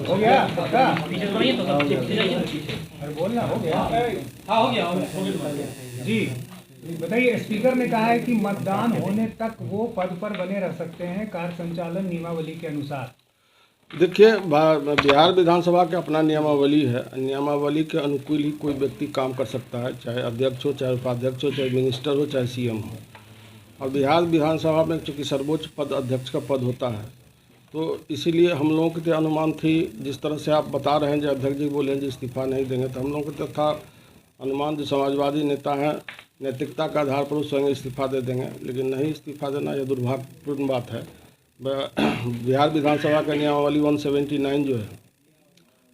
हो गया पक्का? अरे बोलना हो गया। हाँ हो गया जी। बताइए, स्पीकर ने कहा है कि मतदान होने तक वो पद पर बने रह सकते हैं कार्य संचालन नियमावली के अनुसार। देखिए, बिहार विधानसभा का अपना नियमावली है। नियमावली के अनुकूल ही कोई व्यक्ति काम कर सकता है, चाहे अध्यक्ष हो, चाहे उपाध्यक्ष हो, चाहे मिनिस्टर हो, चाहे सीएम हो। और बिहार विधानसभा में चूँकि सर्वोच्च पद अध्यक्ष का पद होता है, तो इसीलिए हम लोगों की अनुमान थी, जिस तरह से आप बता रहे हैं जो अध्यक्ष जी बोले जो इस्तीफा नहीं देंगे, तो हम लोगों को था अनुमान जो समाजवादी नेता हैं नैतिकता के आधार पर वो स्वयं इस्तीफा दे देंगे, लेकिन नहीं इस्तीफा देना यह दुर्भाग्यपूर्ण बात है। बिहार विधानसभा का नियमावली 179 जो है,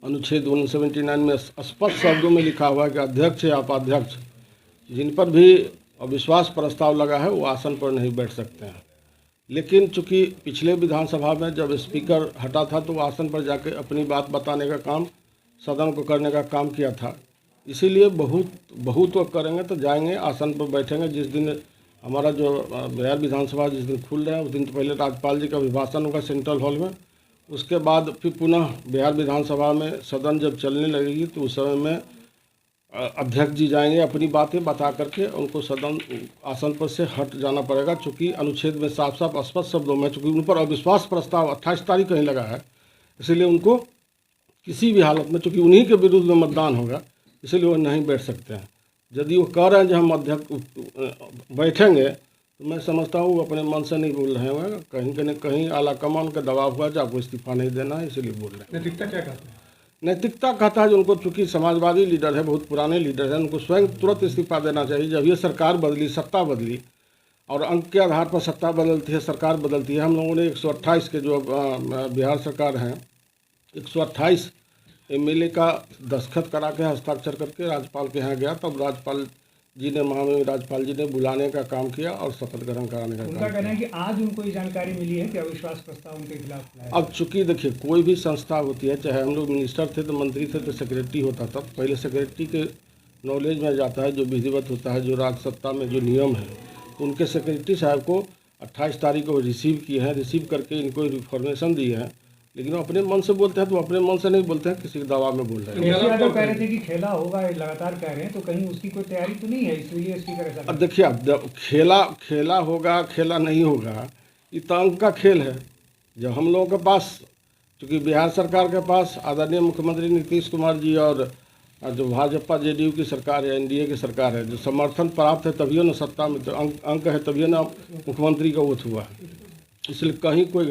अनुच्छेद 179 में स्पष्ट शब्दों में लिखा हुआ है कि अध्यक्ष या उपाध्यक्ष जिन पर भी अविश्वास प्रस्ताव लगा है वो आसन पर नहीं बैठ सकते हैं। लेकिन चूंकि पिछले विधानसभा में जब स्पीकर हटा था तो वो आसन पर जाके अपनी बात बताने का काम सदन को करने का काम किया था। इसीलिए बहुत वक्त करेंगे तो जाएंगे आसन पर बैठेंगे। जिस दिन हमारा जो बिहार विधानसभा जिस दिन खुल रहा है उस दिन तो पहले राज्यपाल जी का अभिभाषण होगा सेंट्रल हॉल में, उसके बाद फिर पुनः बिहार विधानसभा में सदन जब चलने लगेगी तो उस समय में अध्यक्ष जी जाएंगे, अपनी बातें बता करके उनको सदन आसन पर से हट जाना पड़ेगा। चूँकि अनुच्छेद में साफ साफ स्पष्ट शब्दों में चूँकि उन पर अविश्वास प्रस्ताव 28 तारीख कहीं लगा है, इसलिए उनको किसी भी हालत में चूँकि उन्हीं के विरुद्ध में मतदान होगा इसलिए वो नहीं बैठ सकते हैं। यदि वो कह रहे हैं जो हम अध्यक्ष बैठेंगे तो मैं समझता हूँ वो अपने मन से नहीं बोल रहे हैं, कहीं कहीं आला कमान का दबाव हुआ जो आपको इस्तीफा नहीं देना है इसलिए बोल रहे हैं। नैतिकता क्या कहते हैं? नैतिकता कहता है जो उनको चूँकि समाजवादी लीडर है, बहुत पुराने लीडर हैं, उनको स्वयं तुरंत इस्तीफा देना चाहिए। जब ये सरकार बदली, सत्ता बदली और अंक के आधार पर सत्ता बदलती है, सरकार बदलती है। हम लोगों ने 128 के जो बिहार सरकार हैं 128 एमएलए का दस्तखत करा के हस्ताक्षर करके राज्यपाल के यहाँ गया, तब राज्यपाल जी ने महामहिम राज्यपाल जी ने बुलाने का काम किया और शपथ ग्रहण कराने का काम किया। उनका कहना है कि आज उनको ये जानकारी मिली है कि अविश्वास प्रस्ताव उनके खिलाफ लाया। अब चूंकि देखिए कोई भी संस्था होती है, चाहे हम लोग मिनिस्टर थे तो मंत्री थे तो सेक्रेटरी होता था, पहले सेक्रेटरी के नॉलेज में जाता है जो विधिवत होता है, जो राज्य सत्ता में जो नियम है, तो उनके सेक्रेटरी साहब को 28 तारीख को रिसीव किए हैं, रिसीव करके इनको इन्फॉर्मेशन दी है। लेकिन वो अपने मन से बोलते हैं तो अपने मन से नहीं बोलते हैं, किसी के दबाव में बोल रहे हैं। यादव कह रहे थे कि खेला होगा, लगातार कह रहे हैं, तो कहीं उसकी कोई तैयारी तो नहीं है, इसलिए स्पीकर ऐसा। अब देखिए, अब खेला होगा खेला नहीं होगा ये तो अंक का खेल है। जब हम लोगों के पास चूँकि बिहार सरकार के पास आदरणीय मुख्यमंत्री नीतीश कुमार जी और जो भाजपा जेडीयू की सरकार है, एनडीए की सरकार है, जो समर्थन प्राप्त है तभी ना सत्ता में तो अंक है, तभी ना मुख्यमंत्री का वोट हुआ है। इसलिए कहीं कोई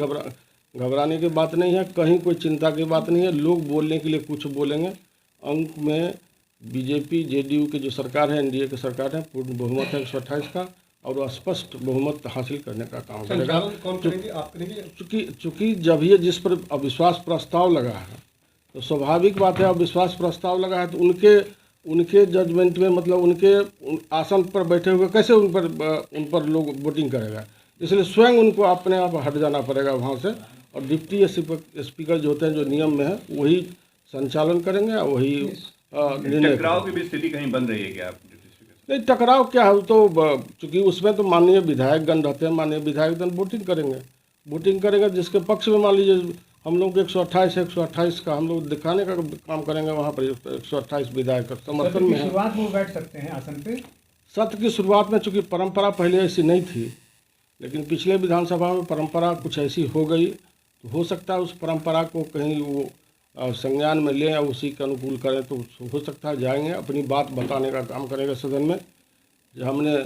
घबराने की बात नहीं है, कहीं कोई चिंता की बात नहीं है। लोग बोलने के लिए कुछ बोलेंगे। अंक में बीजेपी जेडीयू की जो सरकार है, एनडीए की सरकार है, पूर्ण बहुमत है 128 का और वो स्पष्ट बहुमत हासिल करने का काम करेगा। चूँकि जब ये जिस पर अविश्वास प्रस्ताव लगा है तो स्वाभाविक बात है, अविश्वास प्रस्ताव लगा है तो उनके जजमेंट में मतलब उनके आसन पर बैठे हुए कैसे उन पर लोग वोटिंग करेगा, इसलिए स्वयं उनको अपने आप हट जाना पड़ेगा वहाँ से। और डिप्टी स्पीकर जो होते हैं जो नियम में है वही संचालन करेंगे और वही निर्णय। टकराव की भी स्थिति कहीं बन रही है क्या? नहीं, टकराव क्या है, तो चूँकि उसमें तो माननीय विधायकगण रहते हैं, माननीय विधायकगण वोटिंग करेंगे जिसके पक्ष में मान लीजिए हम लोग 128 का हम लोग दिखाने का काम करेंगे। वहाँ पर 128 विधायक समर्थन में शुरुआत में बैठ सकते हैं आसन पे। सत्र की शुरुआत में चूँकि परंपरा पहले ऐसी नहीं थी, लेकिन पिछले विधानसभा में परंपरा कुछ ऐसी हो गई, तो हो सकता है उस परंपरा को कहीं वो संज्ञान में लें और उसी के अनुकूल करें, तो हो सकता है जाएंगे, अपनी बात बताने का काम करेंगे सदन में। जो हमने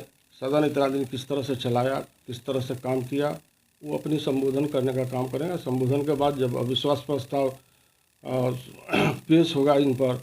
सदन इतना दिन किस तरह से चलाया, किस तरह से काम किया, वो अपनी संबोधन करने का काम करेंगे। संबोधन के बाद जब अविश्वास प्रस्ताव पेश होगा इन पर